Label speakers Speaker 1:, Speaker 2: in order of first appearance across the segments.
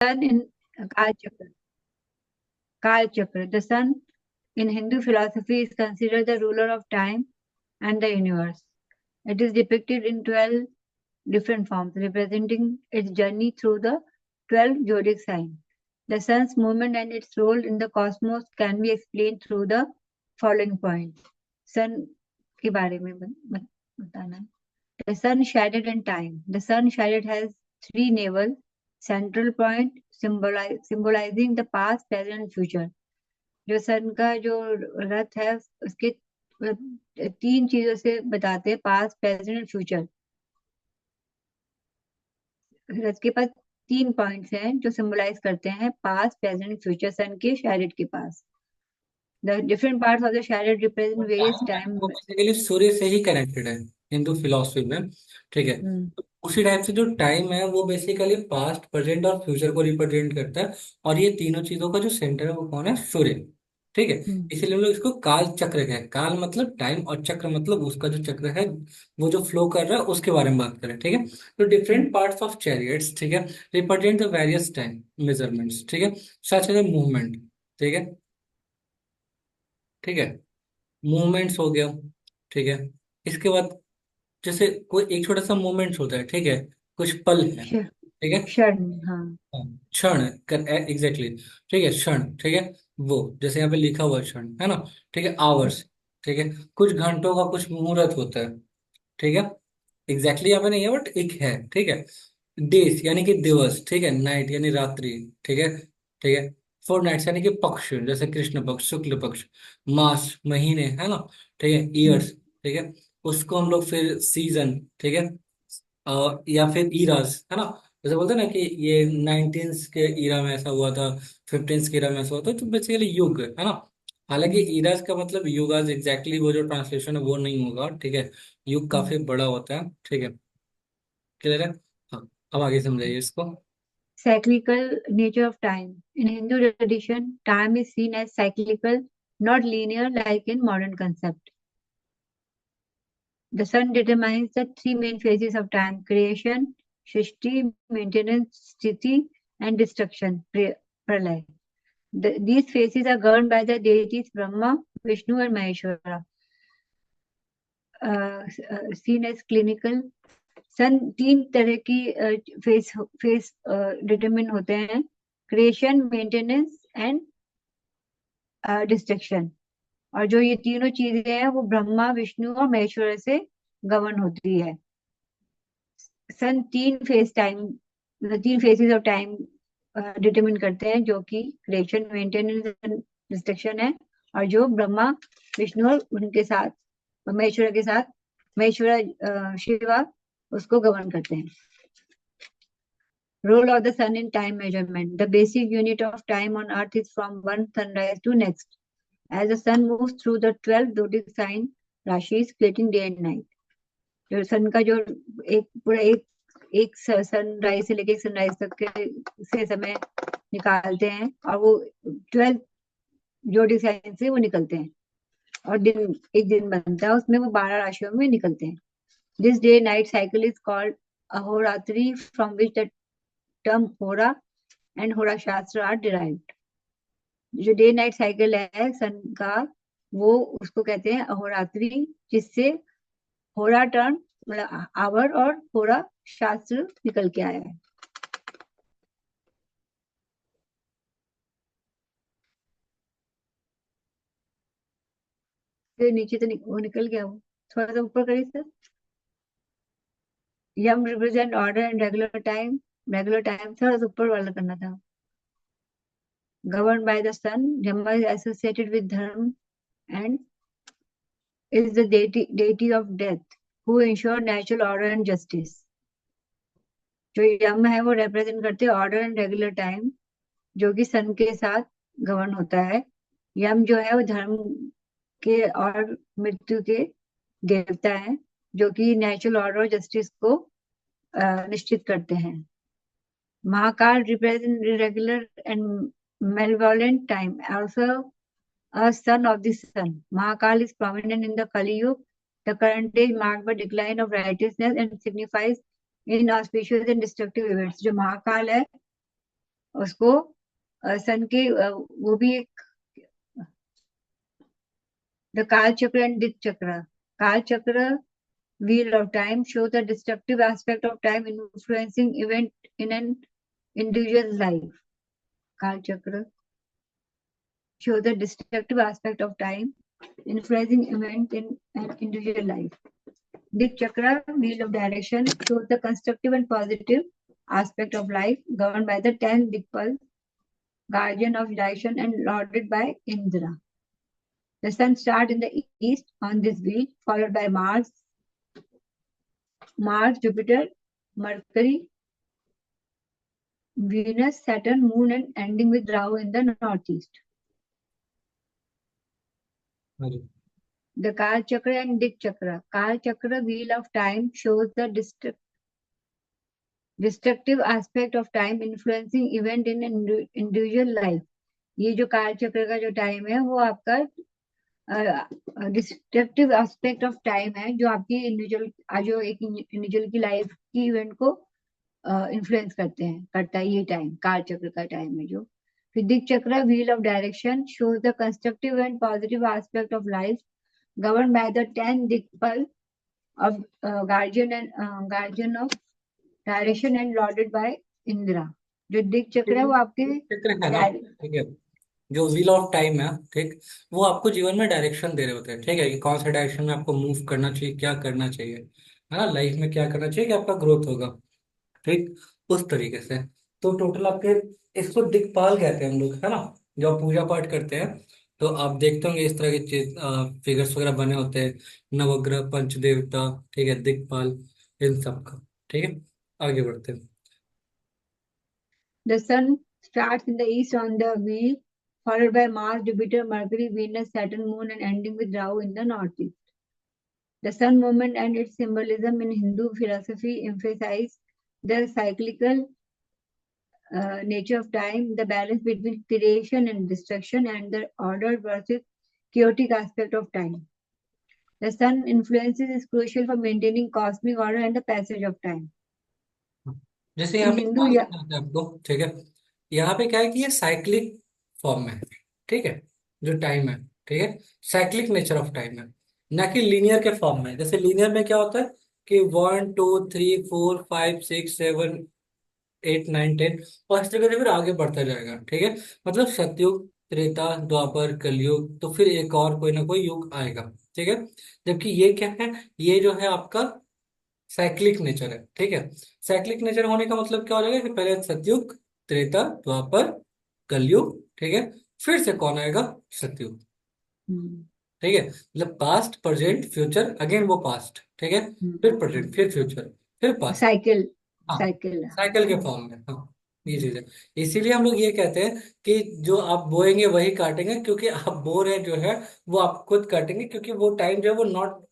Speaker 1: sun in Kal Chakra. Kal Chakra. The sun in Hindu philosophy is considered the ruler of time and the universe. It is depicted in 12 different forms, representing its journey through the 12 zodiac signs. The sun's movement and its role in the cosmos can be explained through the following points. Sun के बारे में बताना है. The sun shaded in time. The sun shaded has three navel central point symbolizing the past, present and future. जो सन का जो रथ है उसके तीन चीजों से बताते हैं, पास्ट, प्रेजेंट और फ्यूचर. रथ के पास तीन पॉइंट्स हैं जो सिंबलाइज करते हैं पास्ट, प्रेजेंट, फ्यूचर. सन के शैरेट के पास the different parts of the chariot represent various
Speaker 2: time
Speaker 1: time.
Speaker 2: वो बेसिकली सूर्य से ही कनेक्टेड है हिंदू फिलॉसफी में। ठीक है। तो उसी टाइप से जो टाइम है वो बेसिकली पास्ट, प्रेजेंट और फ्यूचर को रिप्रेजेंट करता है। और ये तीनों चीजों का जो सेंटर है वो कौन है? सूर्य। ठीक है। इसीलिए हम लोग इसको काल चक्र कहते हैं। काल मतलब टाइम और चक्र मतलब उसका जो चक्र है वो जो फ्लो कर रहा है उसके बारे में बात करें। ठीक है। तो डिफरेंट पार्ट्स ऑफ चैरियट्स, ठीक है, represent the various time measurements. ठीक है। Such as movement. ठीक है। ठीक है। मूवमेंट्स हो गया। ठीक है। इसके बाद जैसे कोई एक छोटा सा मूवमेंट्स होता है। ठीक है। कुछ पल है। ठीक है।
Speaker 1: क्षण. हाँ.
Speaker 2: हाँ, क्षण एग्जैक्टली। ठीक है, क्षण। ठीक है। वो जैसे यहाँ पे लिखा हुआ है क्षण, है ना? ठीक है। आवर्स। ठीक है। कुछ घंटों का कुछ मुहूर्त होता है। ठीक है। एग्जैक्टली यहाँ पे नहीं है बट एक है। ठीक है। डेज यानी कि दिवस। ठीक है। नाइट यानी रात्रि। ठीक है। ठीक है। फोर नाइट्स यानी कि पक्ष, जैसे कृष्ण पक्ष, शुक्ल पक्ष। मास महीने, है ना? ठीक है। ईयर्स। ठीक है। उसको हम लोग फिर सीजन। ठीक है। या फिर ईरास, है ना? जैसे बोलते हैं ना कि ये 19th के ईरा में ऐसा हुआ था, 15th के ईरा में ऐसा हुआ था, तो बेसिकली युग, है ना? हालांकि ईरास का मतलब युगास एग्जैक्टली वो जो ट्रांसलेशन है वो नहीं होगा। ठीक है। युग काफी बड़ा होता है। ठीक है। क्लियर है? हाँ। अब आगे समझाइए इसको।
Speaker 1: Cyclical nature of time. In Hindu tradition, time is seen as cyclical, not linear like in modern concept. The sun determines the three main phases of time: creation, Shrishti, maintenance, Sthiti, and destruction, Pralay. These phases are governed by the deities Brahma, Vishnu, and Maheshwara. Seen as clinical. सन तीन तरह की face face determine होते हैं: creation, maintenance and destruction. और जो ये तीनों चीजें हैं वो ब्रह्मा, विष्णु और महेश्वर से गवर्न होती है. सन तीन फेसेस ऑफ टाइम डिटरमिन करते हैं, जो कि क्रिएशन, मेंटेनेंस एंड डिस्ट्रक्शन है. और जो ब्रह्मा, विष्णु और उनके साथ महेश्वर के साथ महेश्वर शिवा उसको गवर्न करते हैं. Role of the sun in time measurement. The basic unit of time on earth is from one sunrise to next. As the sun moves through the 12 zodiac sign rashis, splitting day and night. जो सन का जो एक पूरा एक sunrise से लेके sunrise तक के से समय निकालते हैं, और वो 12 जोड़ी साइन से वो निकलते हैं, और एक दिन बनता है उसमें, वो 12 राशियों में निकलते हैं. This day night cycle is called अहोरात्रि, फ्रॉम विच द टर्म होरा एंड होरा शास्त्र आर डिराइव्ड. जो डे नाइट साइकिल है सन का, वो उसको कहते हैं अहोरात्रि, जिससे होरा टर्म मतलब आवर और होरा शास्त्र निकल के आया है. फिर नीचे तो वो निकल गया. वो थोड़ा सा ऊपर करिए sir. Yama represent order and regular time. Regular time थोड़ा सा ऊपर वाला करना था. governed by the sun, Yama is associated with dharma and is the deity of death who ensure natural order and justice. जो यम है वो रिप्रेजेंट करते हैं ऑर्डर एंड रेगुलर टाइम, जो कि सन के साथ गवर्न होता है. यम जो है वो धर्म के और मृत्यु के देवता है, जो कि नेचुरल ऑर्डर और जस्टिस को निश्चित करते हैं. Mahakal represent irregular and malevolent time, also a son of the sun. Mahakal is prominent in the Kali Yuga. The current day is marked by decline of righteousness and signifies inauspicious and destructive events. जो महाकाल है उसको सन के वो भी एक the काल चक्र and दिक चक्र. काल चक्र wheel of time shows the destructive aspect of time influencing event in an individual's life. Kal Chakra shows the destructive aspect of time influencing event in an individual life. Dik Chakra, wheel of direction, shows the constructive and positive aspect of life governed by the 10 Dikpal, guardian of direction and lorded by Indra. The sun starts in the east on this wheel, followed by Mars, Jupiter, Mercury, Venus, Saturn, Moon, and ending with Rahu in the northeast.
Speaker 2: हाँ जी.
Speaker 1: The Kal Chakra and Dik Chakra. Kal Chakra, wheel of time, shows the destructive aspect of time influencing event in individual life. ये जो काल चक्र का जो time है वो आपका डिस्ट्रक्टिव एस्पेक्ट ऑफ टाइम है जो आपकी इंडिविजुअल जो एक इंडिविजुअल की लाइफ की इवेंट को इन्फ्लुएंस करता है ये टाइम काल चक्र का टाइम है जो. फिर दिक चक्र wheel of direction shows the constructive and positive aspect of life governed by the 10 Dikpal of guardian of direction and lorded by Indra. जो दिक चक्र है वो आपके
Speaker 2: चक्र है ना, ठीक है, जो व्हील ऑफ टाइम है, ठीक, वो आपको जीवन में डायरेक्शन दे रहे होते हैं, ठीक है, कि कौन सा डायरेक्शन में आपको मूव करना चाहिए, क्या करना चाहिए, है ना, लाइफ में क्या करना चाहिए कि आपका ग्रोथ होगा, ठीक, उस तरीके से. तो टोटल आपके इसको दिक्पाल कहते हैं हम लोग, है ना, जो आप पूजा पाठ करते हैं तो आप देखते होंगे इस तरह के चीज फिगर्स वगैरह बने होते हैं, नवग्रह, पंचदेवता, ठीक है, दिक्पाल, इन सब का. ठीक है, आगे बढ़ते हैं.
Speaker 1: The sun starts in the east on the wheel, followed by Mars, Jupiter, Mercury, Venus, Saturn, Moon, and ending with Rahu in the northeast. The sun movement and its symbolism in Hindu philosophy emphasize the cyclical nature of time, the balance between creation and destruction, and the ordered versus chaotic aspect of time. The sun influences is crucial for maintaining cosmic order and the passage of time.
Speaker 2: जैसे
Speaker 1: In
Speaker 2: यहाँ पे
Speaker 1: Hindu,
Speaker 2: क्या होता है आपको, ठीक है, यहाँ पे क्या है कि ये साइक्लिक फॉर्म में है, ठीक है, जो टाइम है, ठीक है, साइक्लिक नेचर ऑफ टाइम है, ना कि लीनियर के फॉर्म में. जैसे लीनियर में क्या होता है कि 1 2 3 4 5 6 7 8 9 10, और इस तरीके से फिर आगे बढ़ता जाएगा, ठीक है, मतलब सतयुग, त्रेता, द्वापर, कलयुग, तो फिर एक और कोई ना कोई युग आएगा, ठीक है. जबकि ये क्या है, ये जो है आपका साइक्लिक नेचर है, ठीक है. साइक्लिक नेचर होने का मतलब क्या हो जाएगा कि पहले सतयुग, त्रेता, द्वापर, कलयुग, ठीक है, फिर से कौन आएगा, सतयुग, ठीक है, मतलब पास्ट, प्रेजेंट, फ्यूचर, अगेन वो पास्ट, ठीक है, फिर प्रेजेंट, फिर फ्यूचर, फिर पास्ट.
Speaker 1: साइकिल
Speaker 2: हाँ,
Speaker 1: साइकिल
Speaker 2: साइकिल के फॉर्म में, हाँ, ये चीज है. इसीलिए हम लोग ये कहते हैं कि जो आप बोएंगे वही काटेंगे, क्योंकि आप बो रहे जो है वो आप खुद काटेंगे, क्योंकि वो टाइम जो है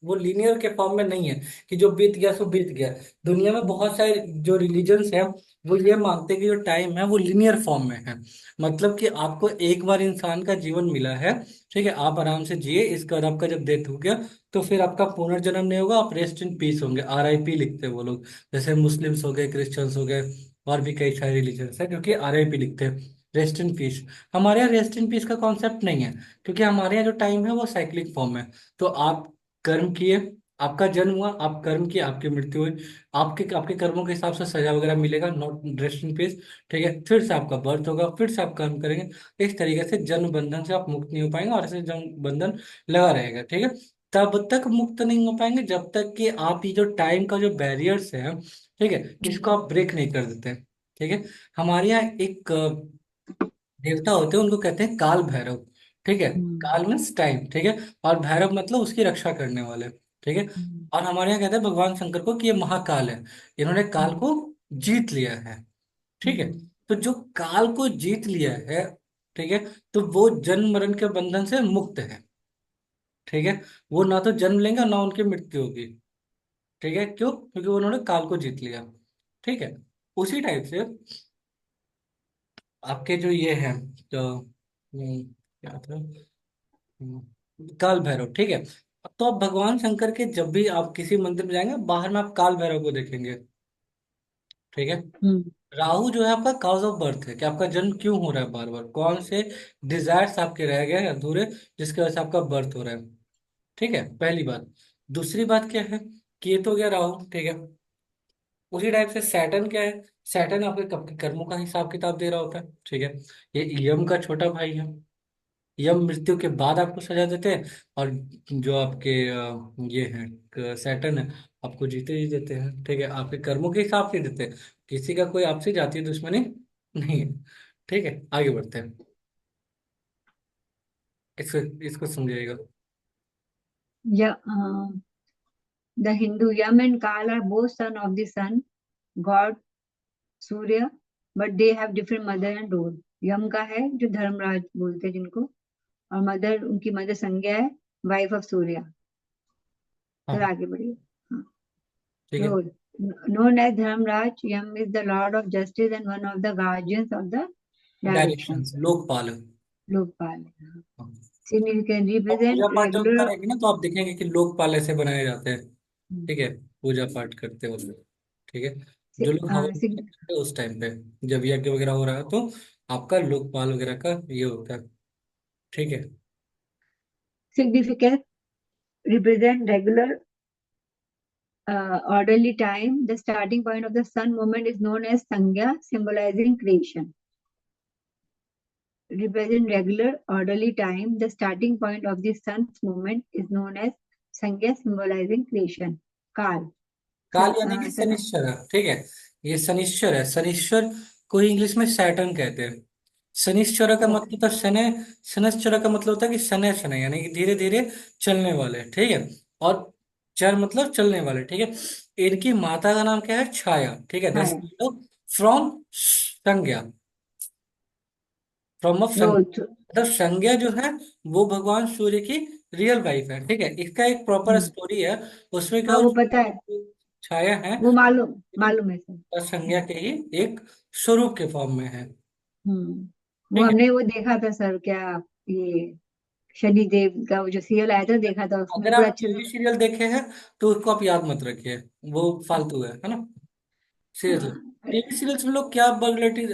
Speaker 2: वो लीनियर के फॉर्म में नहीं है कि जो बीत गया सो बीत गया. दुनिया में बहुत सारे जो रिलीजन्स हैं वो ये मानते हैं कि जो टाइम है वो लीनियर फॉर्म में है, मतलब कि आपको एक बार इंसान का जीवन मिला है, ठीक है, आप आराम से जिए, इसके बाद आपका जब डेथ हो गया तो फिर आपका पुनर्जन्म नहीं होगा, आप रेस्ट इन पीस होंगे, RIP लिखते हैं वो लोग. जैसे मुस्लिम्स हो गए, क्रिश्चियंस हो गए, और भी कई सारे रिलीजन्स है क्योंकि RIP लिखते हैं, रेस्ट इन पीस. हमारे यहाँ रेस्ट इन पीस का कॉन्सेप्ट नहीं है, क्योंकि हमारे यहाँ जो टाइम है वो साइक्लिक फॉर्म है. तो आप कर्म किए, आपका जन्म हुआ, आप कर्म किए, आपकी मृत्यु हुई, आपके आपके कर्मों के हिसाब से सजा वगैरह मिलेगा, नॉट रेस्ट इन पीस, ठीक है, फिर से आपका बर्थ होगा, फिर से आप कर्म करेंगे. इस तरीके से जन्म बंधन से आप मुक्त नहीं हो पाएंगे, और ऐसे जन्म बंधन लगा रहेगा, ठीक है. तब तक मुक्त नहीं हो पाएंगे जब तक कि आप ये जो टाइम का जो बैरियर्स है, ठीक है, इसको आप ब्रेक नहीं कर देते, ठीक है. हमारे यहाँ एक देवता होते हैं, उनको कहते हैं काल भैरव, ठीक है. काल मीन्स टाइम, ठीक है, और भैरव मतलब उसकी रक्षा करने वाले, ठीक है. और हमारे यहाँ कहते हैं भगवान शंकर को कि ये महाकाल है, इन्होंने काल को जीत लिया है, ठीक है. तो जो काल को जीत लिया है, ठीक है, तो वो जन्म मरण के बंधन से मुक्त है, ठीक है. वो ना तो जन्म लेंगे और ना उनकी मृत्यु होगी, ठीक है. क्यों? क्योंकि उन्होंने काल को जीत लिया, ठीक है. उसी टाइप से आपके जो ये हैं, तो क्या था, काल भैरव, ठीक है. तो आप भगवान शंकर के जब भी आप किसी मंदिर में जाएंगे, बाहर में आप काल भैरव को देखेंगे, ठीक है. राहु जो है आपका काउज ऑफ बर्थ है, कि आपका जन्म क्यों हो रहा है बार बार, कौन से डिजायर्स आपके रह गए हैं अधूरे, जिसकी वजह से आपका बर्थ हो रहा है। ठीक है, पहली बात। दूसरी बात क्या है, कि ये तो गया राहु, ठीक है। उसी टाइप से सैटर्न क्या है, सैटर्न आपके कब के कर्मों का हिसाब किताब दे रहा होता है, ठीक है। ये यम का छोटा भाई है। यम मृत्यु के बाद आपको सजा देते हैं, और जो आपके ये हैं सैटर्न है, आपको जीते ही देते हैं, ठीक है। आपके कर्मों के हिसाब से देते हैं, किसी का कोई आपसे जातीय दुश्मनी नहीं है। ठीक है, आगे बढ़ते हैं। इसको इसको समझिएगा।
Speaker 1: Yeah, the Hindu Yam and Kal are both son of the sun god Surya, but they have different mother and role. यम का है जो धर्मराज बोलते हैं जिनको, और मदर, उनकी मदर संज्ञा है, वाइफ ऑफ सूर्या। फिर
Speaker 2: हाँ,
Speaker 1: आगे बढ़िए। हाँ,
Speaker 2: ठीक है।
Speaker 1: Role known as Dharmraj, Yam is the lord of justice and one of the guardians of the
Speaker 2: directions,
Speaker 1: directions.
Speaker 2: Lokpal.
Speaker 1: Lokpal.
Speaker 2: हाँ।
Speaker 1: Significant
Speaker 2: और पूजा
Speaker 1: represent
Speaker 2: पाठ जब
Speaker 1: regular.
Speaker 2: करेंगे ना, तो आप देखेंगे कि लोकपाल ऐसे बनाए जाते हैं। ठीक है, पूजा पाठ करते वक्त। ठीक है, जो लोग हवन
Speaker 1: sig-
Speaker 2: करते हैं उस टाइम पे, जब यज्ञ वगैरह हो रहा है, तो आपका लोकपाल वगैरह का ये होता है। ठीक है।
Speaker 1: significant represent regular orderly time. The starting point of the sun movement is known as Sangya, symbolizing creation. Represent regular orderly time. The starting point of the sun's movement is known as Sangya, symbolizing creation. Kal.
Speaker 2: काल यानी कि शनिश्चर है, ठीक है। ये शनिश्चर है, शनिश्चर को ही English में सैटर्न कहते हैं। शनिश्चर का मतलब तो शनि, शनिश्चर का मतलब होता है कि शनै शनै, यानी कि धीरे धीरे चलने वाले, ठीक है। और चर मतलब चलने वाले, ठीक है। इनकी माता का नाम क्या है, छाया, ठीक है। दस
Speaker 1: Chaya.
Speaker 2: फ्रॉम संज्ञा, फ्रॉम ऑफ संज्ञा,
Speaker 1: No,
Speaker 2: मतलब संज्ञा जो है वो भगवान सूर्य की रियल वाइफ है, ठीक है। इसका एक प्रॉपर स्टोरी है, उसमें क्या
Speaker 1: हाँ
Speaker 2: हो,
Speaker 1: वो पता है,
Speaker 2: छाया है,
Speaker 1: वो मालूम मालूम है सर।
Speaker 2: और संज्ञा के ही एक स्वरूप के फॉर्म में है।
Speaker 1: वो
Speaker 2: ठीक है,
Speaker 1: हमने वो देखा था सर, क्या ये शनिदेव का वो जो सीरियल आया था, देखा था, उसमें
Speaker 2: अगर
Speaker 1: पूरा
Speaker 2: आप
Speaker 1: अच्छे
Speaker 2: टीवी
Speaker 1: से।
Speaker 2: सीरियल देखे हैं तो उसको आप याद मत रखिए, वो फालतू है ना। सीरियसली,
Speaker 1: हाँ।
Speaker 2: टीवी सीरियल्स में लोग क्या वर्गलिटी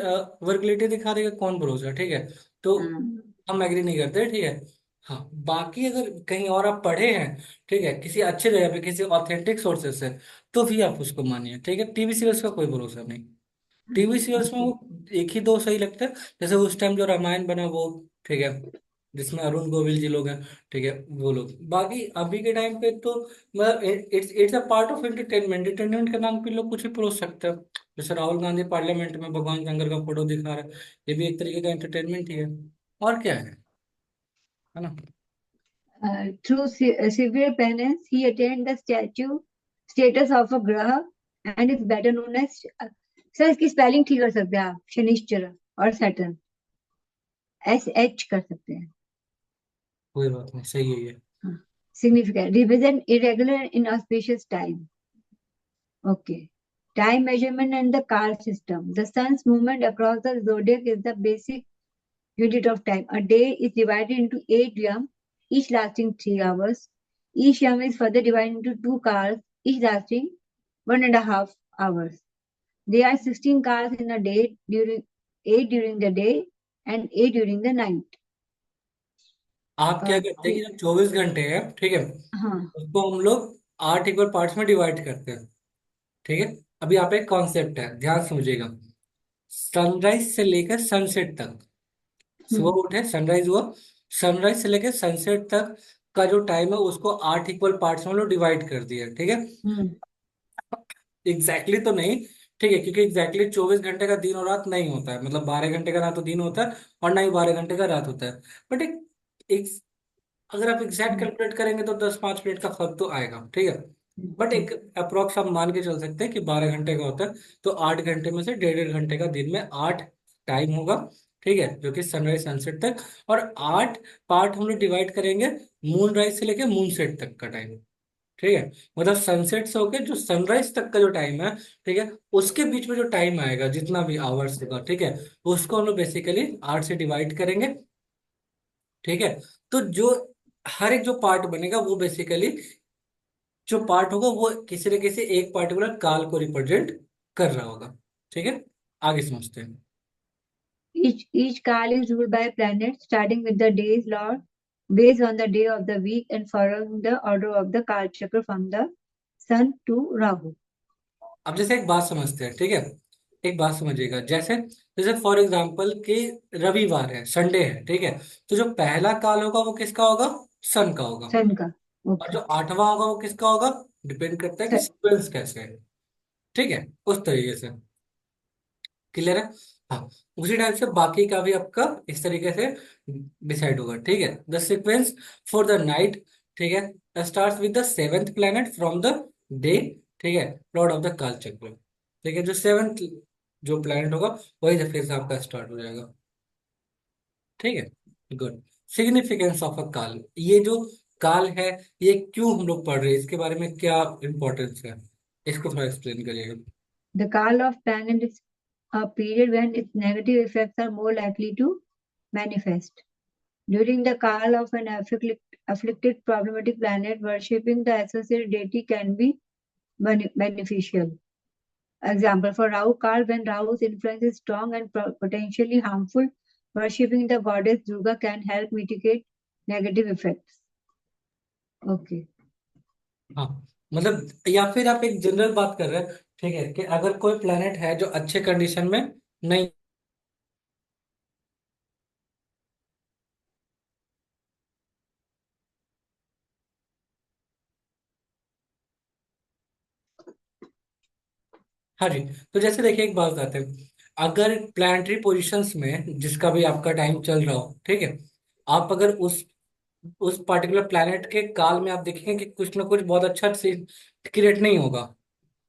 Speaker 2: वर्गलिटी दिखा देगा, कौन भरोसा, ठीक है। तो
Speaker 1: हाँ।
Speaker 2: हम एग्री नहीं करते, ठीक है। हाँ, बाकी अगर कहीं और आप पढ़े हैं, ठीक है, किसी अच्छे जगह पे, किसी ऑथेंटिक सोर्सेस से, तो भी आप उसको मानिए, ठीक है। टीवी सीरियल्स का कोई भरोसा नहीं। टीवी सीरियल्स में
Speaker 1: ओके।
Speaker 2: वो एक ही दो सही लगते हैं, जैसे उस टाइम जो रामायण बना वो, ठीक है, जिसमें अरुण गोविल जी लोग हैं, ठीक है, वो लोग। बाकी अभी के टाइम पे तो मतलब it's it's a part of entertainment, entertainment के नाम पे लोग कुछ भी परोस सकते हैं। जैसे राहुल गांधी पार्लियामेंट में भगवान शंकर का फोटो दिखा रहा है, ये भी एक तरीके का एंटरटेनमेंट ही है, और क्या है ना।
Speaker 1: Through severe penance, he attained the statue status of a graha and is better known as, sir इसकी स्पेलिंग ठीक कर सकते हैं आप, शनिश्चर और सैटर्न, SH कर सकते हैं।
Speaker 2: कोई बात नहीं, सही है ये।
Speaker 1: Significant represent irregular inauspicious time. Okay. Time measurement and the car system. The sun's movement across the zodiac is the basic unit of time. A day is divided into 8 yam, each lasting 3 hours. Each yam is further divided into 2 cars, each lasting 1.5 hours. There are 16 cars in a day, during 8 during the day and 8 during the night.
Speaker 2: आप क्या करते हैं कि जो 24 घंटे हैं, ठीक है,
Speaker 1: हाँ।
Speaker 2: उसको हम लोग 8 इक्वल पार्ट्स में डिवाइड करते हैं, ठीक है। अभी आप एक कॉन्सेप्ट है, ध्यान समझिएगा। सनराइज से लेकर सनसेट तक,
Speaker 1: हम्म।
Speaker 2: सुबह उठे, सनराइज हुआ, सनराइज से लेकर सनसेट तक का जो टाइम है उसको 8 इक्वल पार्ट्स में हम लोग डिवाइड कर दिया, ठीक है।
Speaker 1: हम्म।
Speaker 2: एग्जैक्टली तो नहीं, ठीक है, क्योंकि एग्जैक्टली 24 घंटे का दिन और रात नहीं होता है, मतलब 12 घंटे का ना तो दिन होता है और ना ही 12 घंटे का रात होता है। बट एक अगर आप एग्जैक्ट कैलकुलेट करेंगे तो 10-5 मिनट का फर्क तो आएगा, ठीक है। बट एक अप्रोक्स आप मान के चल सकते हैं कि 12 घंटे का होता है, तो 8 घंटे में से 1.5 घंटे का दिन में 8 टाइम होगा, ठीक है, जो कि सनराइज सनसेट तक। और 8 पार्ट हम लोग डिवाइड करेंगे मून राइज से लेकर मून सेट तक का टाइम, ठीक है। मतलब सनसेट से होकर जो सनराइज तक का जो टाइम है, ठीक है, उसके बीच में जो टाइम आएगा, जितना भी आवर्स होगा, ठीक है, उसको हम लोग बेसिकली 8 से डिवाइड करेंगे, ठीक है। तो जो हर एक जो पार्ट बनेगा वो बेसिकली जो पार्ट होगा वो किसी न किसी एक पार्टिकुलर काल को रिप्रेजेंट कर रहा होगा, ठीक है। आगे समझते हैं।
Speaker 1: Each kal is ruled by a planet, starting with the day's lord, based on the day of the week and following the order of the Kal Chakra from the sun to Rahu.
Speaker 2: अब जैसे एक बात समझते हैं, ठीक है। एक बात समझिएगा, जैसे जैसे फॉर एग्जाम्पल कि रविवार है, संडे है, ठीक है। तो जो पहला काल होगा वो किसका होगा? सन का होगा।
Speaker 1: Sun का.
Speaker 2: और
Speaker 1: Okay.
Speaker 2: जो आठवां होगा वो किसका होगा? डिपेंड करता है कि
Speaker 1: Sun.
Speaker 2: सीक्वेंस कैसे है। ठीक है, उस तरीके से। क्लियर है? हाँ। उसी टाइप से बाकी का भी आपका इस तरीके से डिसाइड होगा, ठीक है। The sequence for the night, ठीक है, start with the seventh planet from the day, ठीक है, लॉर्ड ऑफ द काल चक्र। ठीक है, जो सेवेंथ जो प्लेनेट होगा वही से फिर से आपका स्टार्ट हो जाएगा। ठीक है, गुड। सिग्निफिकेंस ऑफ अ काल, ये जो काल है ये क्यों हम लोग पढ़ रहे हैं, इसके बारे में क्या इंपॉर्टेंस है, इसको थोड़ा एक्सप्लेन करिएगा।
Speaker 1: The Kal of planet is a period when its negative effects are more likely to manifest. During the Kal of an afflicted problematic planet, worshipping the associated deity can be beneficial. Example for Rahu Kal, when Rahu's influence is strong and potentially harmful, worshipping the goddess Durga can help mitigate negative effects. Okay.
Speaker 2: हाँ, मतलब या फिर आप एक general बात कर रहे हैं, ठीक है, कि अगर कोई प्लेनेट है जो अच्छे कंडीशन में नहीं। हाँ जी। तो जैसे देखिए एक बात बताते हैं, अगर प्लानिटरी पोजीशंस में जिसका भी आपका टाइम चल रहा हो, ठीक है, आप अगर उस पर्टिकुलर प्लेनेट के काल में आप देखेंगे कि कुछ ना कुछ बहुत अच्छा क्रिएट नहीं होगा।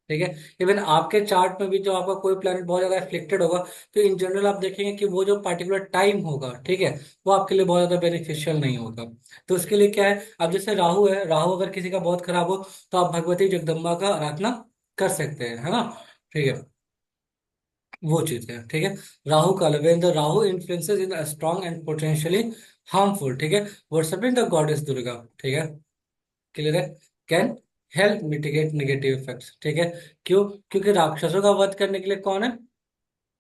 Speaker 2: ठीक है, इवन आपके चार्ट में भी जो आपका कोई प्लैनेट बहुत ज्यादा एफ्लिक्टेड होगा, तो इन जनरल आप देखेंगे कि वो जो पर्टिकुलर टाइम होगा, ठीक है, वो आपके लिए बहुत ज्यादा बेनिफिशियल नहीं होगा। तो उसके लिए क्या है, अब जैसे राहु है, राहु अगर किसी का बहुत खराब हो तो आप भगवती जगदम्बा का आराधना कर सकते हैं, है ना। ठीक है, वो चीज है, ठीक है। राहु काल, when the Rahu influences in strong and potentially harmful, ठीक है, वर्शिपिंग द गॉडेस दुर्गा, ठीक है, क्लियर है, can help mitigate negative effects. ठीक है, क्यों? क्योंकि राक्षसों का वध करने के लिए कौन है?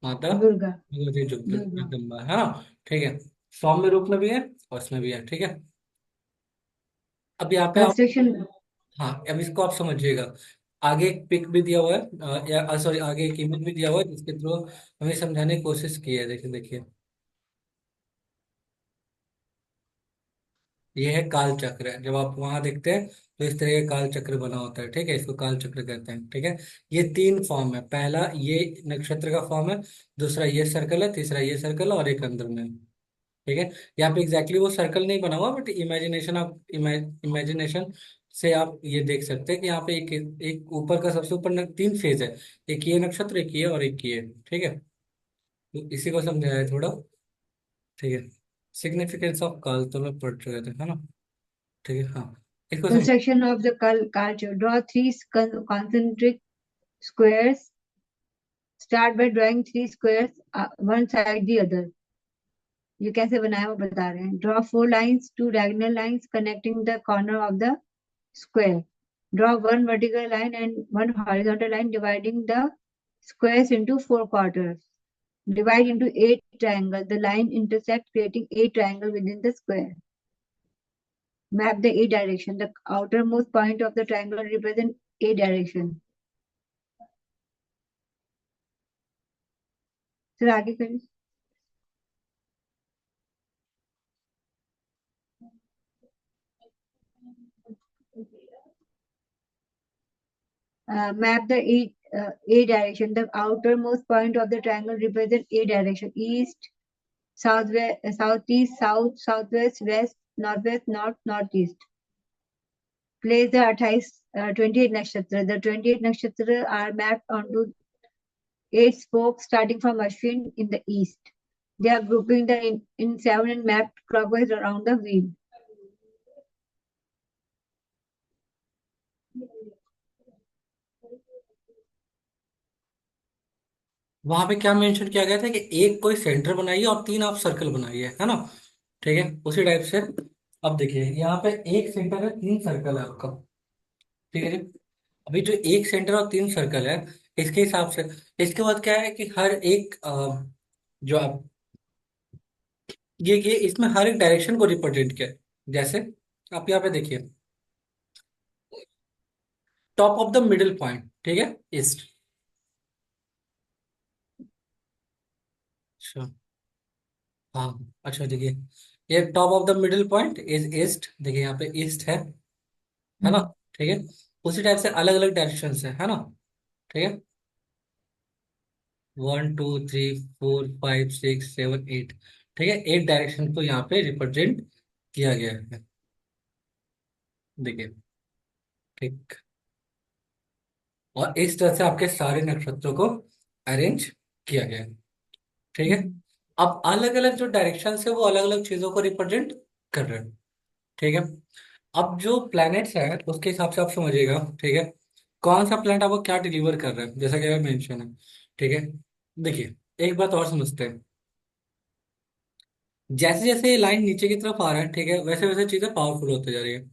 Speaker 2: माता
Speaker 1: Durga.
Speaker 2: भगवती
Speaker 1: Durga.
Speaker 2: जगदम्बा, है ना। ठीक है, सौम्य रूप में भी है और इसमें भी है, ठीक है। अब यहाँ पे आप,
Speaker 1: Construction.
Speaker 2: हाँ, अब इसको आप समझिएगा। आगे एक पिक भी दिया हुआ है, या सॉरी, आगे एक इमेज भी दिया हुआ है जिसके थ्रू हमें समझाने की कोशिश की है। देखिए देखिए, ये है काल चक्र है। जब आप वहां देखते हैं तो इस तरह का काल चक्र बना होता है, ठीक है, इसको काल चक्र कहते हैं। ठीक है, ये तीन फॉर्म है, पहला ये नक्षत्र का फॉर्म है, दूसरा ये सर्कल है, तीसरा ये सर्कल है और एक अंदर में है। ठीक है, यहाँ पे एग्जैक्टली वो सर्कल नहीं बना हुआ, बट इमेजिनेशन, आप इमेजिनेशन से आप ये देख सकते हैं कि यहाँ पे एक एक ऊपर का सबसे ऊपर तीन फेज है, एक ये नक्षत्र, एक ये और एक ये। ठीक है, तो इसी को समझाया है थोड़ा। ठीक है, सिग्निफिकेंस ऑफ काल तो मैं पढ़ चुके थे, है ना। ठीक है, हाँ, इसको समझ।
Speaker 1: Construction of the culture. Draw three concentric squares. Start by drawing three squares, one side the other. ये कैसे बनाया वो बता रहे हैं. Draw four lines, two diagonal lines connecting the corner of the square. Draw one vertical line and one horizontal line dividing the squares into four quarters. Divide into eight triangles. The line intersect, creating eight triangles within the square. Map the A direction. The outermost point of the triangle represents A direction. फिर आगे करिए. Map the A direction. The outermost point of the triangle represents A direction. East, southwest, southeast, south, southwest, west, northwest, north, northeast. Place the 28 nakshatra. The 28 nakshatra are mapped onto 8 spokes starting from Ashwin in the east. They are grouping in 7 and mapped clockwise around the wheel.
Speaker 2: वहां पे क्या mention किया गया था कि एक कोई centre बनाइए और तीन आप सर्कल बनाइए, है ना। ठीक है, उसी टाइप से अब देखिए यहाँ पे एक सेंटर है, तीन सर्कल है आपका। ठीक है जी। अभी जो एक सेंटर और तीन सर्कल है, इसके हिसाब से। इसके बाद क्या है कि हर एक जो आप ये इसमें हर एक डायरेक्शन को रिप्रेजेंट किया है। जैसे आप यहाँ पे देखिए, top of the middle point, ठीक है, ईस्ट। अच्छा। हाँ अच्छा, देखिए ये top of the middle point is east, देखिए यहाँ पे ईस्ट है ना,
Speaker 1: हम्म,
Speaker 2: ठीक है। उसी टाइप से अलग अलग डायरेक्शन है ना, ठीक है। 1 2 3 4 5 6 7 8, ठीक है, 8 डायरेक्शन को यहाँ पे रिप्रेजेंट किया गया है, देखिए, ठीक। और इस तरह से आपके सारे नक्षत्रों को अरेंज किया गया है, ठीक है।
Speaker 1: हम्म,
Speaker 2: अब अलग अलग जो डायरेक्शन है वो अलग अलग चीजों को रिप्रेजेंट कर रहे हैं, ठीक है। अब जो प्लैनेट्स है उसके हिसाब से आप समझिएगा, ठीक है, कौन सा प्लैनेट आपको क्या डिलीवर कर रहा है, जैसा कि मेंशन है, ठीक है। देखिए एक बात और समझते हैं, जैसे जैसे लाइन नीचे की तरफ आ रहा है, ठीक है, वैसे वैसे चीजें पावरफुल होते जा रही है,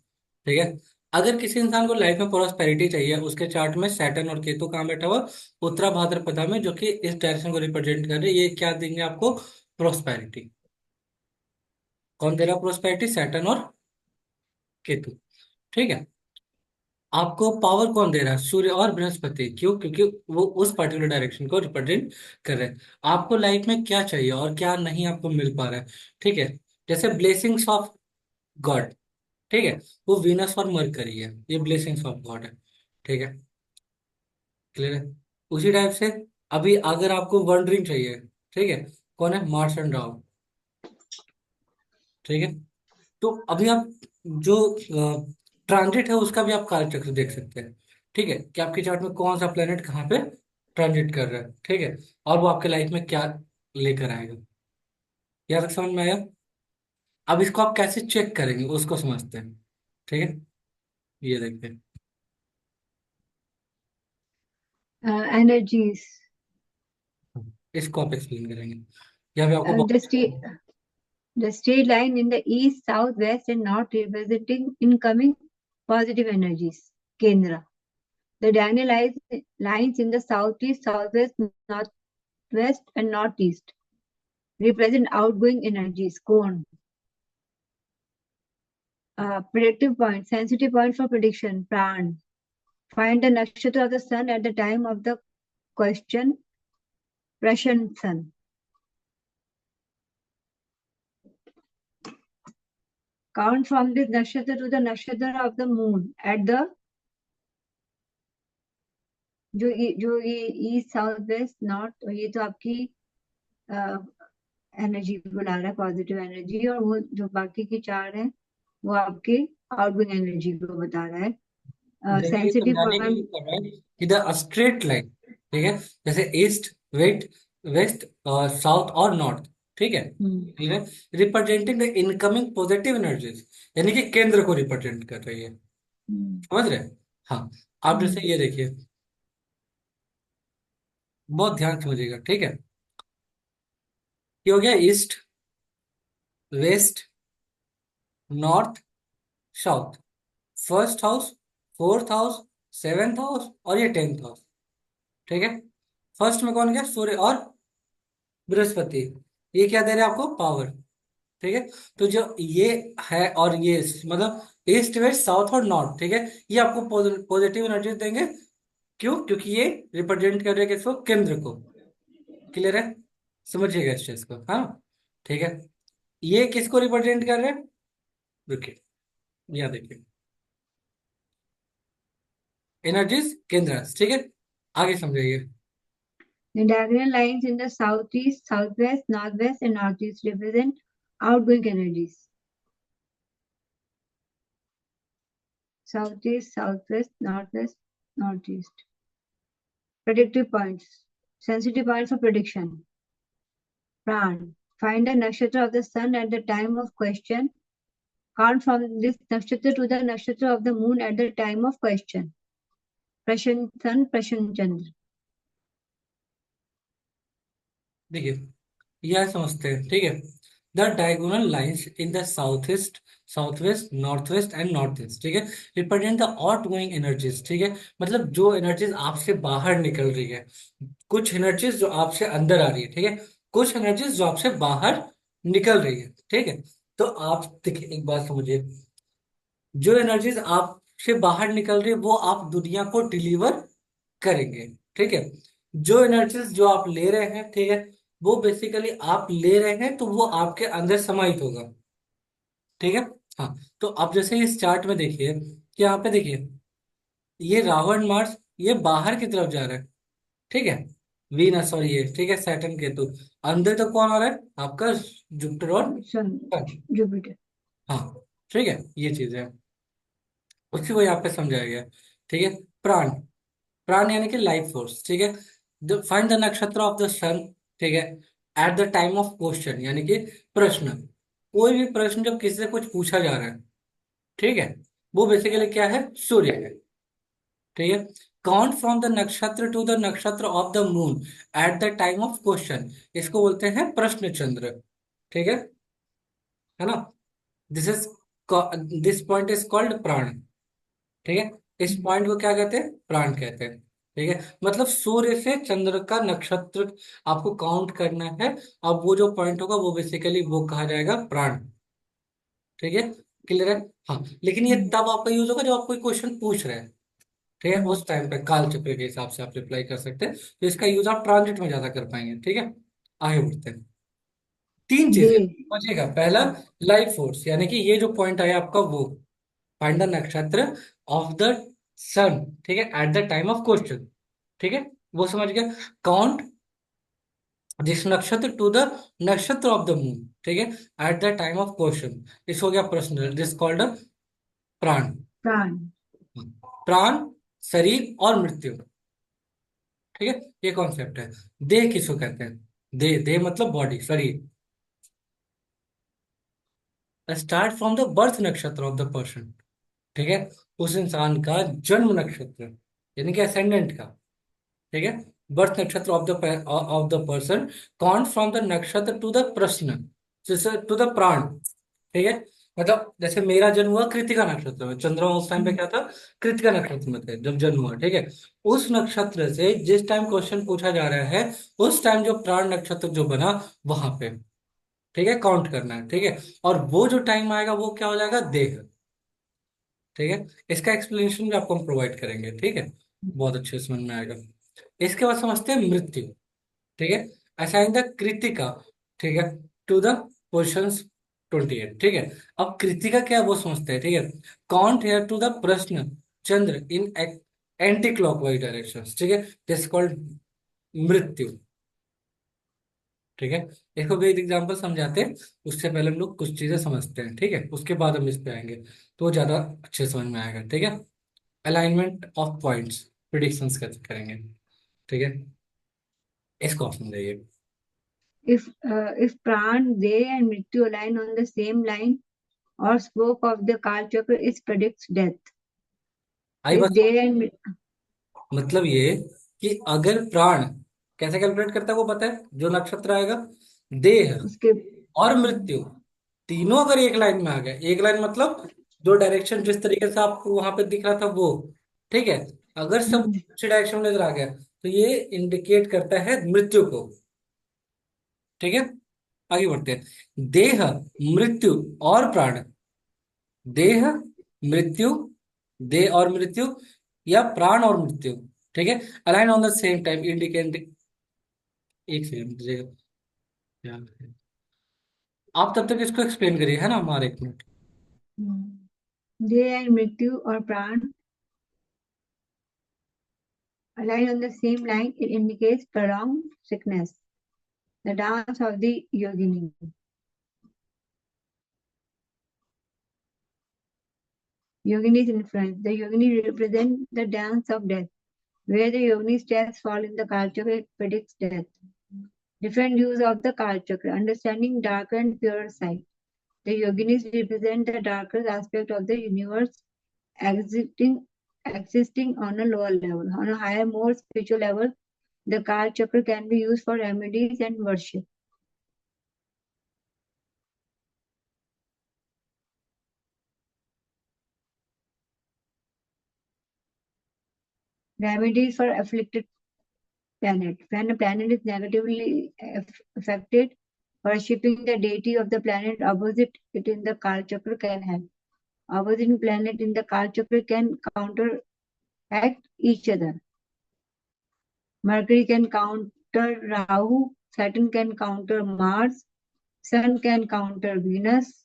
Speaker 2: ठीक है। अगर किसी इंसान को लाइफ में प्रोस्पेरिटी चाहिए, उसके चार्ट में सैटर्न और केतु कहाँ बैठा हुआ, उत्तरा भाद्रपदा में, जो कि इस डायरेक्शन को रिप्रेजेंट कर रहे हैं, ये क्या देंगे आपको, प्रोस्पेरिटी। कौन दे रहा है प्रोस्पेरिटी, सैटर्न और केतु, ठीक है। आपको पावर कौन दे रहा है, सूर्य और बृहस्पति, क्यों, क्योंकि वो उस पर्टिकुलर डायरेक्शन को रिप्रेजेंट कर रहे हैं। आपको लाइफ में क्या चाहिए और क्या नहीं आपको मिल पा रहा है, ठीक है। जैसे ब्लेसिंग्स ऑफ गॉड, ठीक है, वो वीनस और मरकरी है, ये ब्लेसिंग्स ऑफ गॉड है, ठीक है, क्लियर है। उसी टाइप से अभी अगर आपको वंडरिंग चाहिए, ठीक है, कौन है, मार्स एंड राहु, ठीक है। तो अभी आप जो ट्रांजिट है उसका भी आप कालचक्र देख सकते हैं, ठीक है, कि आपके चार्ट में कौन सा प्लेनेट कहाँ पे ट्रांजिट कर रहा है, ठीक है, और वो आपके लाइफ में क्या लेकर आएगा। यहाँ तक समझ में आया। अब इसको आप कैसे चेक करेंगे उसको समझते हैं, ठीक है, ये देखते हैं।
Speaker 1: energies.
Speaker 2: इसको आप एक्सप्लेन करेंगे, यहाँ पे आपको
Speaker 1: The state, the straight line in the east, south, west, and north representing incoming positive energies. Kendra. The diagonal lines in the southeast, southwest, northwest, and northeast represent outgoing energies. Cone. Predictive point, sensitive point for prediction. Pran. Find the nakshatra of the sun at the time of the question. Prashan sun. Count from this nakshatra to the nakshatra of the moon at the जो ये east south west north, ये तो आपकी energy बुला रहा है, positive energy, और वो जो बाकी की चार है वो आपके आउटगोइंग एनर्जी को बता रहा है।
Speaker 2: देखिए ये
Speaker 1: सेंसिटिव
Speaker 2: समझाने के लिए
Speaker 1: पॉइंट।
Speaker 2: कर रहा है कि द स्ट्रेट लाइन, ठीक है, जैसे ईस्ट, वेस्ट, वेस्ट, साउथ और नॉर्थ, ठीक है, ठीक है, representing the incoming positive energies, यानी कि केंद्र को रिप्रेजेंट कर रही है, समझ रहे हैं? हाँ। आप जैसे ये देखिए, बहुत ध्यान से समझिएगा, ठीक है। ये हो गया east, west, north, south, first house, fourth house, seventh house और ये 10th हाउस, ठीक है। फर्स्ट में कौन गया, सूर्य और बृहस्पति, ये क्या दे रहे हैं आपको, पावर, ठीक है। तो जो ये है और ये मतलब ईस्ट, वेस्ट, साउथ और नॉर्थ, ठीक है, ये आपको पॉजिटिव एनर्जी देंगे, क्यों, क्योंकि ये रिप्रेजेंट कर रहे हैं किसको, केंद्र को, क्लियर है, समझिएगा इस चीज को, हाँ, ठीक है। ये किसको रिप्रेजेंट कर रहे हैं, रुकिए, यहाँ देखिए, एनर्जीज केंद्र, ठीक है, आगे समझाइए।
Speaker 1: The diagonal lines in the southeast, southwest, northwest, and northeast represent outgoing energies. Southeast, southwest, northwest, northeast. Predictive points. Sensitive points for prediction. Pran. Find the nakshatra of the sun at the time of question. Count from this nakshatra to the nakshatra of the moon at the time of question. Prashan sun, Prashan chandra.
Speaker 2: देखिए यह समझते हैं, ठीक है, the diagonal lines in the south west north west and north east, ठीक है, represent the out going energies, ठीक है, मतलब जो एनर्जीज आपसे बाहर निकल रही है, कुछ एनर्जीज जो आपसे अंदर आ रही है, ठीक है, कुछ एनर्जीज जो आपसे बाहर निकल रही है, ठीक है। तो आप देखिए, एक बात समझिए, जो एनर्जीज आपसे बाहर निकल रही है वो आप दुनिया को डिलीवर करेंगे, ठीक है। जो एनर्जीज जो आप ले रहे हैं, ठीक है, वो बेसिकली आप ले रहे हैं तो वो आपके अंदर समाहित होगा, ठीक है। हाँ, तो आप जैसे इस चार्ट में देखिए कि यहाँ पे देखिए, ये रावण मार्स ये बाहर की तरफ जा रहा है, ठीक है, वीनस और ये, ठीक है, सैटर्न केतु, अंदर तो कौन आ रहा है आपका, जुपिटर और
Speaker 1: सन,
Speaker 2: सन।
Speaker 1: जुपिटर।
Speaker 2: हाँ, ठीक है, ये चीज है, उसी को यहाँ पे समझाया गया, ठीक है। प्राण, प्राण यानी कि लाइफ फोर्स, ठीक है। फाइंड द नक्षत्र ऑफ द सन, ठीक है, at the time of question, यानी कि प्रश्न, कोई भी प्रश्न जब किसी से कुछ पूछा जा रहा है, ठीक है, वो बेसिकली क्या है, सूर्य है, ठीक है। काउंट फ्रॉम द नक्षत्र टू द नक्षत्र of the moon at the time of question, इसको बोलते हैं प्रश्न चंद्र, ठीक है ना। This is this point is called प्राण, ठीक है, इस पॉइंट को क्या कहते हैं, प्राण कहते हैं, ठीक है। मतलब सूर्य से चंद्र का नक्षत्र आपको काउंट करना है, अब वो जो पॉइंट होगा वो बेसिकली वो कहा जाएगा प्राण, ठीक है, क्लियर है। हाँ, लेकिन ये तब आपका यूज होगा जब आप कोई क्वेश्चन पूछ रहे हैं, ठीक है, उस टाइम पे काल चक्र के हिसाब से आप रिप्लाई कर सकते हैं, तो इसका यूज आप ट्रांजिट में ज्यादा कर पाएंगे, ठीक है। आगे बढ़ते हैं, तीन
Speaker 1: डे।
Speaker 2: चीजें समझिएगा, पहला लाइफ फोर्स, यानी कि ये जो पॉइंट आया आपका वो, फाइंड द नक्षत्र ऑफ द सन, ठीक है, at the time of question, ठीक है, वो समझ गया। काउंट दिस नक्षत्र टू द नक्षत्र ऑफ द मून, ठीक है, at the time of question, इस हो गया प्रश्न, दिस कॉल्ड प्राण।
Speaker 1: प्राण।
Speaker 2: प्राण, शरीर और मृत्यु, ठीक है, ये कॉन्सेप्ट है। देह किसको कहते हैं, देह, देह मतलब बॉडी, शरीर। स्टार्ट फ्रॉम द बर्थ नक्षत्र ऑफ द पर्सन, ठीक है, उस इंसान का जन्म नक्षत्र, यानी कि असेंडेंट का, ठीक है, बर्थ नक्षत्र of the person, count from the नक्षत्र टू द प्रश्न, टू द प्राण, ठीक है। मतलब जैसे मेरा जन्म हुआ कृतिका नक्षत्र में, चंद्रमा उस टाइम पे क्या था, कृतिका नक्षत्र में थे जब जन्म हुआ, ठीक है। उस नक्षत्र से जिस टाइम क्वेश्चन पूछा जा रहा है, उस टाइम जो प्राण नक्षत्र जो बना वहां पे, ठीक है, काउंट करना है, ठीक है। और वो जो टाइम आएगा वो क्या हो जाएगा, देह, ठीक है। इसका एक्सप्लेनेशन भी आपको हम प्रोवाइड करेंगे, ठीक है, बहुत अच्छे से समझ में आएगा। इसके बाद समझते हैं मृत्यु, ठीक है, असाइन द कृतिका, ठीक है, टू द क्वेश्चंस 28, ठीक है। अब कृतिका क्या है वो समझते हैं, ठीक है। काउंट हेयर टू द प्रश्न चंद्र इन एंटी क्लॉकवाइज डायरेक्शन, ठीक है, दिस कॉल्ड मृत्यु, ठीक है। इसको भी एक एग्जाम्पल समझाते हैं, उससे पहले हम लोग कुछ चीजें समझते हैं, ठीक है, उसके बाद हम इस पे आएंगे तो ज्यादा अच्छे समझ में आएगा, ठीक है। अलाइनमेंट ऑफ पॉइंट्स, प्रिडिक्शंस कैसे करेंगे, ठीक है, इसको आप समझाइए।
Speaker 1: If pran, de, and mrityu align on the same line or spoke of the Kal Chakra, it predicts death.
Speaker 2: I
Speaker 1: If
Speaker 2: बात,
Speaker 1: de and
Speaker 2: मतलब ये कि अगर प्राण कैसे कैलकुलेट करता है वो पता है, जो नक्षत्र आएगा, देह
Speaker 1: उसके
Speaker 2: और मृत्यु, तीनों अगर एक लाइन में आ गए, एक लाइन मतलब जो डायरेक्शन जिस तरीके से आपको वहां पे दिख रहा था वो, ठीक है, अगर सब अच्छे डायरेक्शन में नजर आ गया तो ये इंडिकेट करता है मृत्यु को, ठीक है। आगे बढ़ते हैं, देह, मृत्यु और प्राण, देह, मृत्यु, देह और मृत्यु, या प्राण और मृत्यु, ठीक है, align on the same time indicate, एक सेकंड दीजिएगा, याद है। आप तब तक इसको एक्सप्लेन करिए, है ना, हमारे एक minute.
Speaker 1: de and mrityu or pran align on the same line, it indicates prolonged sickness. The dance of the yogini. Yogini's influence. The yogini represent the dance of death. Where the yogini steps fall in the Kal Chakra, it predicts death. Different views of the Kal Chakra. Understanding darker and purer side. The yoginis represent the darker aspect of the universe existing existing on a lower level. On a higher, more spiritual level, the Kal Chakra can be used for remedies and worship. Remedies for afflicted planet. When a planet is negatively affected, worshipping the deity of the planet opposite it in the Kal Chakra can help. Opposite planet in the Kal Chakra can counteract each other. Mercury can counter Rahu, Saturn can counter Mars, Sun can counter Venus.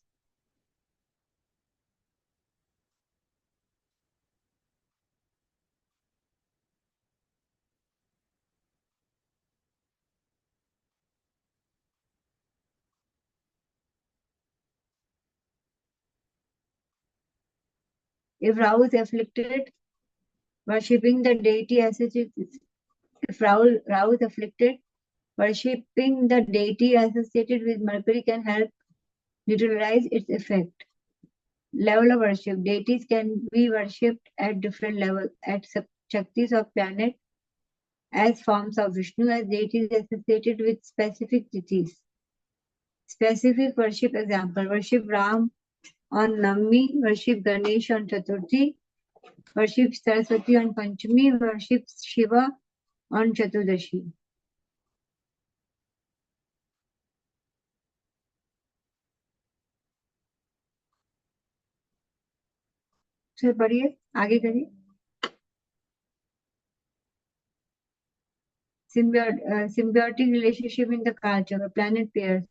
Speaker 1: If Rahu is afflicted, worshipping the deity associated if Rahu is afflicted, worshipping the deity associated with Mercury can help neutralize its effect. Level of worship. Deities can be worshipped at different levels. At Shaktis of planet as forms of Vishnu as deities associated with specific deities. Specific worship example. Worship Ram on Navami, worship Ganesh on Chaturthi, worship Saraswati on Panchami, worship Shiva on Chaturdashi. Sir पढ़िए आगे करिए. Symbiotic relationship in the culture of planet pairs.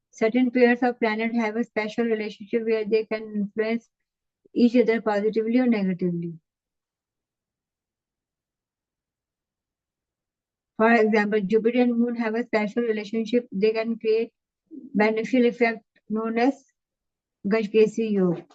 Speaker 1: Certain pairs of planets have a special relationship where they can influence each other positively or negatively. For example, Jupiter and Moon have a special relationship. They can create beneficial effect known as Gajkesi Yoga.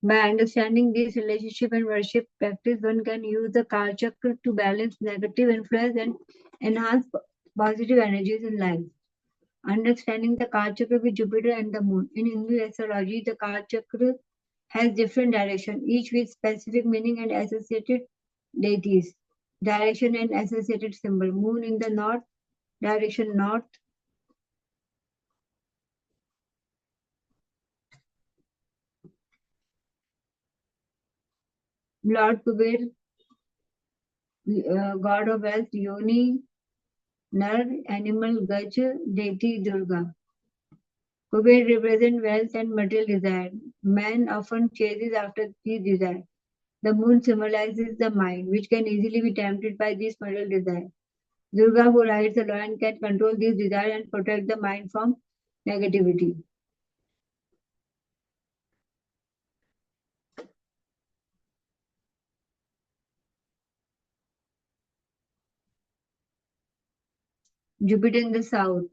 Speaker 1: By understanding this relationship and worship practice, one can use the Kal Chakra to balance negative influence and enhance positive energies in life. Understanding the Kal Chakra with Jupiter and the Moon. In Hindu astrology, the Kal Chakra has different direction, each with specific meaning and associated deities. Direction and associated symbol. Moon in the north, direction north. Lord Kuber, god of wealth, Yoni, Nar, animal, Gaj, deity Durga. Kuber represents wealth and material desire. Man often chases after these desires. The moon symbolizes the mind, which can easily be tempted by these material desires. Durga, who rides a lion, can control these desires and protect the mind from negativity. Jupiter in the south.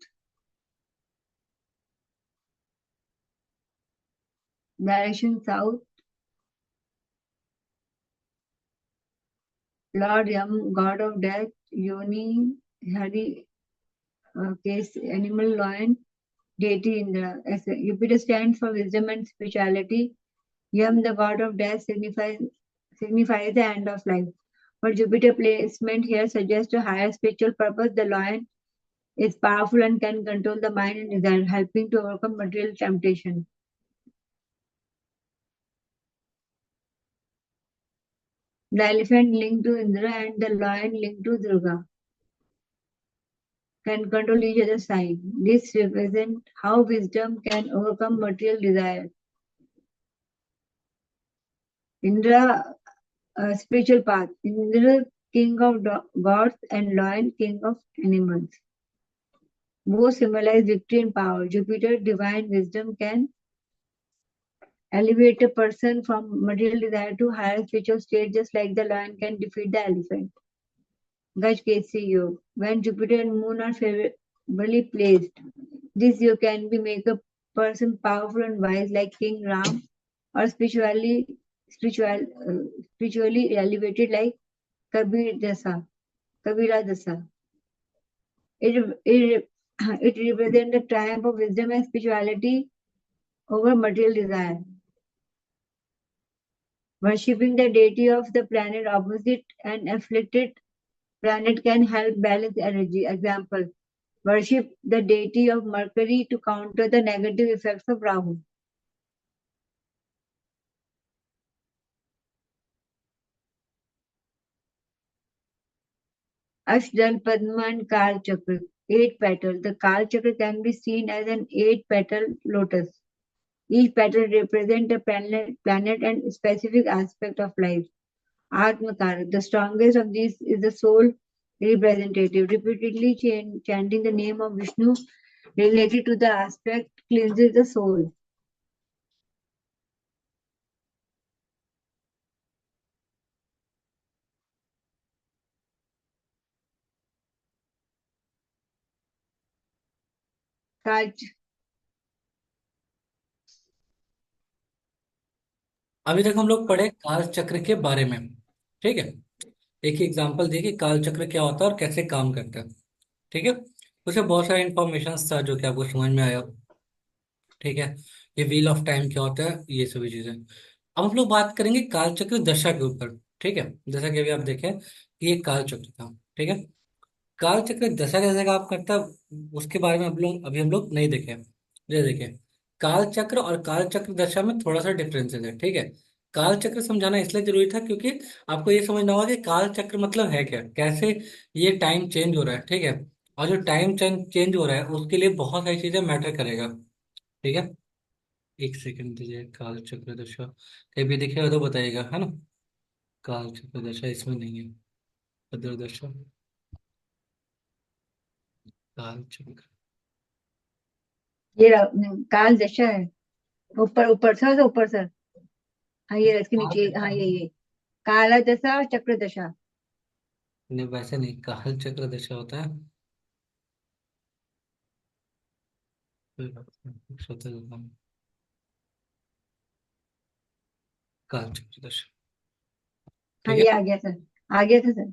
Speaker 1: Direction south. Lord Yam, god of death, Yoni, Hari, case, animal, lion, deity Indra. Jupiter stands for wisdom and spirituality. Yam, the god of death, signifies the end of life. But Jupiter placement here suggests a higher spiritual purpose. The lion is powerful and can control the mind and desire, helping to overcome material temptation. The elephant linked to Indra and the lion linked to Durga can control each other's sign. This represents how wisdom can overcome material desire. Indra, spiritual path. Indra, king of gods, and lion, king of animals. Both symbolize victory and power. Jupiter, divine wisdom, can elevate a person from material desire to higher spiritual state, just like the lion can defeat the elephant. Gaj Kesi Yoga. When Jupiter and Moon are favorably placed, this yoga can be make a person powerful and wise like King Ram, or spiritually elevated like Kabira Dasa. It represents the triumph of wisdom and spirituality over material desire. Worshipping the deity of the planet opposite and afflicted planet can help balance energy. Example, worship the deity of Mercury to counter the negative effects of Rahu. Ashdal, Padma, and Kal Chakra. 8 petal. The Kal Chakra can be seen as an 8 petal lotus. Each petal represents a planet and specific aspect of life. Atmakara. The strongest of these is the soul representative. Repeatedly chanting the name of Vishnu related to the aspect cleanses the soul. Kal
Speaker 2: अभी तक हम लोग पढ़े काल चक्र के बारे में। ठीक है, एक एग्जांपल देखिए काल चक्र क्या होता है और कैसे काम करता है। ठीक है, उसमें बहुत सारे इंफॉर्मेशन था जो कि आपको समझ में आया। ठीक है, ये व्हील ऑफ टाइम क्या होता है, ये सभी चीजें। अब हम लोग बात करेंगे काल चक्र दशा के ऊपर। ठीक है, जैसा कि अभी आप देखें कि ये काल चक्र था। ठीक है, काल चक्र दशा कैसे काम करता है उसके बारे में अभी हम लोग नहीं देखे। ये देखें, काल चक्र और काल चक्र दशा में थोड़ा सा डिफरेंसेस है। ठीक है, काल चक्र समझाना इसलिए जरूरी था क्योंकि आपको ये समझना होगा कि काल चक्र मतलब है क्या, कैसे ये टाइम चेंज हो रहा है। ठीक है, और जो टाइम चेंज हो रहा है उसके लिए बहुत सारी चीजें मैटर करेगा। ठीक है, एक सेकंड दीजिए। काल चक्र दशा कहीं भी दिखेगा तो बताइएगा, है ना। काल चक्र दशा इसमें नहीं है। भद्र दशा, काल चक्र।
Speaker 1: काल दशा है। ऊपर ऊपर सर, ऊपर सर। हाँ, ये इसके
Speaker 2: काल
Speaker 1: नीचे, हाँ
Speaker 2: दशा
Speaker 1: ये काला दशा और चक्र दशा।
Speaker 2: नहीं, वैसे नहीं, काल चक्र दशा होता है। काल चक्र दशा।
Speaker 1: हाँ,
Speaker 2: ठीक है।
Speaker 1: ये आ गया सर। आ गया था सर।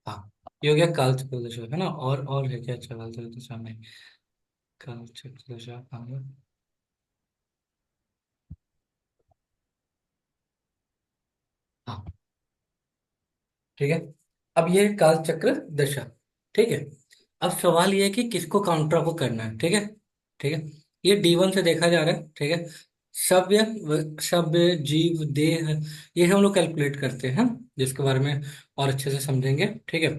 Speaker 2: हाँ, ये हो गया काल चक्र दशा, है ना। और है क्या? अच्छा, काल चक्र दशा में काल चक्र दशा हाँ। हाँ, ठीक है। अब ये है काल चक्र दशा। ठीक है, अब सवाल ये है कि किसको काउंटर को करना है। ठीक है, ठीक है, ये D1 से देखा जा रहा है। ठीक है, सव्य सव्य जीव देह, ये हम लोग कैलकुलेट करते हैं, जिसके बारे में और अच्छे से समझेंगे। ठीक है,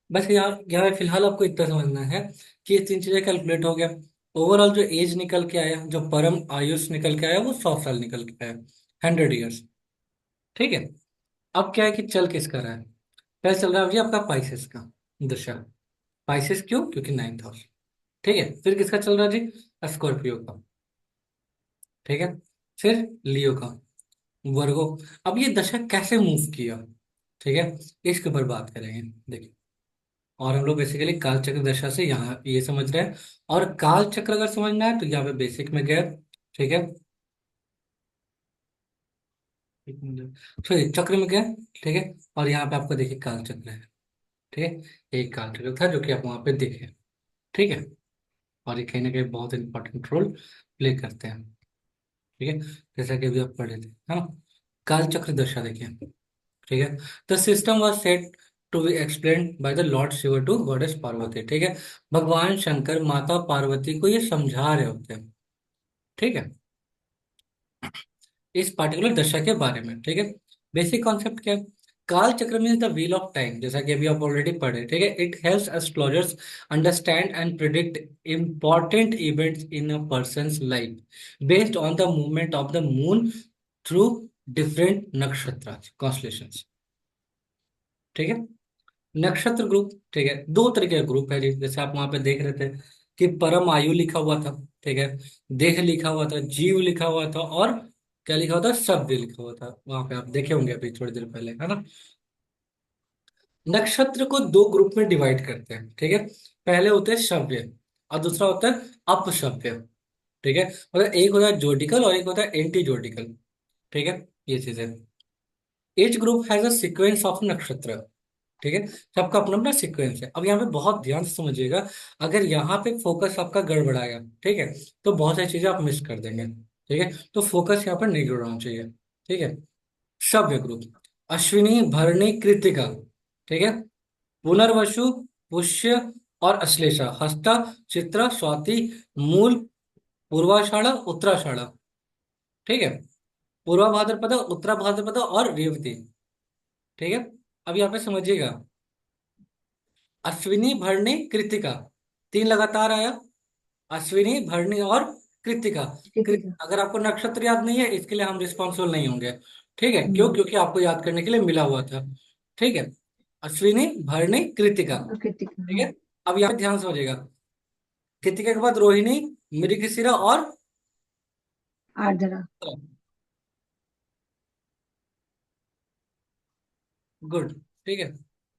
Speaker 2: बस यहाँ यहाँ पे फिलहाल आपको इतना समझना है कि ये 3 चीजें कैलकुलेट हो गया। ओवरऑल जो एज निकल के आया, जो परम आयुष निकल के आया, वो 100 साल निकल के आया, 100 ईयर्स। ठीक है, अब क्या है कि चल किसका रहा है? पहले चल रहा है जी आपका पाइसेस का दशा। पाइसेस क्यों? क्योंकि 9th हाउस। ठीक है, फिर किसका चल रहा है जी? स्कॉर्पियो का। ठीक है, फिर लियो का, वर्गो। अब ये दशा कैसे मूव किया? ठीक है, इसके ऊपर बात करेंगे। देखिए, और हम लोग बेसिकली काल चक्र दशा से यहाँ ये समझ रहे हैं। और काल चक्र अगर समझना है तो यहाँ पे बेसिक में गए। ठीक है, सॉरी चक्र में गए। ठीक है, और यहाँ पे आपको देखिए काल चक्र है। ठीक है, एक काल चक्र था जो कि आप वहां पे देखे। ठीक है, और ये कहीं ना कहीं बहुत इंपॉर्टेंट रोल प्ले करते हैं। ठीक है, जैसा कि अभी आप पढ़े थे, है ना। काल चक्र दशा देखिए। ठीक है, the system was set to be explain by the lord Shiva to goddess Parvati. ठीक है, भगवान शंकर माता पार्वती को ये समझा रहे होते हैं। ठीक है, इस पार्टिकुलर दशा के बारे में। ठीक है, बेसिक कॉन्सेप्ट क्या है? काल चक्र means the wheel of time, जैसा कि अभी आप ऑलरेडी पढ़े। ठीक है, it helps astrologers understand and predict important events in a persons life based on the movement of the moon through different नक्षत्र कॉन्स्टलेशंस। ठीक है, नक्षत्र ग्रुप। ठीक है, 2 तरीके का ग्रुप है जी, जैसे आप वहां पे देख रहे थे कि परम आयु लिखा हुआ था। ठीक है, देह लिखा हुआ था, जीव लिखा हुआ था, और क्या लिखा हुआ था? शब्द लिखा हुआ था। वहां पे आप देखे होंगे अभी थोड़ी देर पहले, है ना। नक्षत्र को 2 ग्रुप में डिवाइड करते हैं। ठीक है, पहले होते हैं श्रव्य और दूसरा होता है अपश्रव्य। ठीक है, मतलब एक होता है जोडिकल और एक होता है एंटी जोडिकल। ठीक है, ये चीजें। H group has a sequence of नक्षत्र। ठीक है, सबका अपना अपना सीक्वेंस है। अब यहाँ पे बहुत ध्यान से समझिएगा, अगर यहाँ पे फोकस आपका गड़बड़ाएगा, ठीक है, तो बहुत सारी चीजें आप मिस कर देंगे। ठीक है, तो फोकस यहाँ पर नहीं जुड़ना चाहिए। ठीक है, श्रव्य ग्रुप, अश्विनी भरणी कृतिका। ठीक है, पुनर्वसु, पुष्य और अश्लेषा, हस्ता, चित्रा, स्वाति, मूल, पूर्वाषाढ़, उत्तराषाढ़। ठीक है, पूर्वा भाद्रपद, उत्तरा भाद्रपद और रेवती। ठीक है, अब यहाँ पे समझिएगा, अश्विनी, भरणी, कृतिका, तीन लगातार आया, अश्विनी, भरणी और कृतिका।
Speaker 1: कृतिका।
Speaker 2: अगर आपको नक्षत्र याद नहीं है, इसके लिए हम रिस्पॉन्सिबल नहीं होंगे। ठीक है, क्यों?
Speaker 1: हम्म।
Speaker 2: क्योंकि आपको याद करने के लिए मिला हुआ था। ठीक है, अश्विनी, भरणी, कृतिका।
Speaker 1: और कृतिका,
Speaker 2: ठीक
Speaker 1: हाँ।
Speaker 2: है, अब यहाँ पे ध्यान समझिएगा, कृतिका के बाद रोहिणी, मृगशिरा और
Speaker 1: आर्द्रा।
Speaker 2: गुड। ठीक है,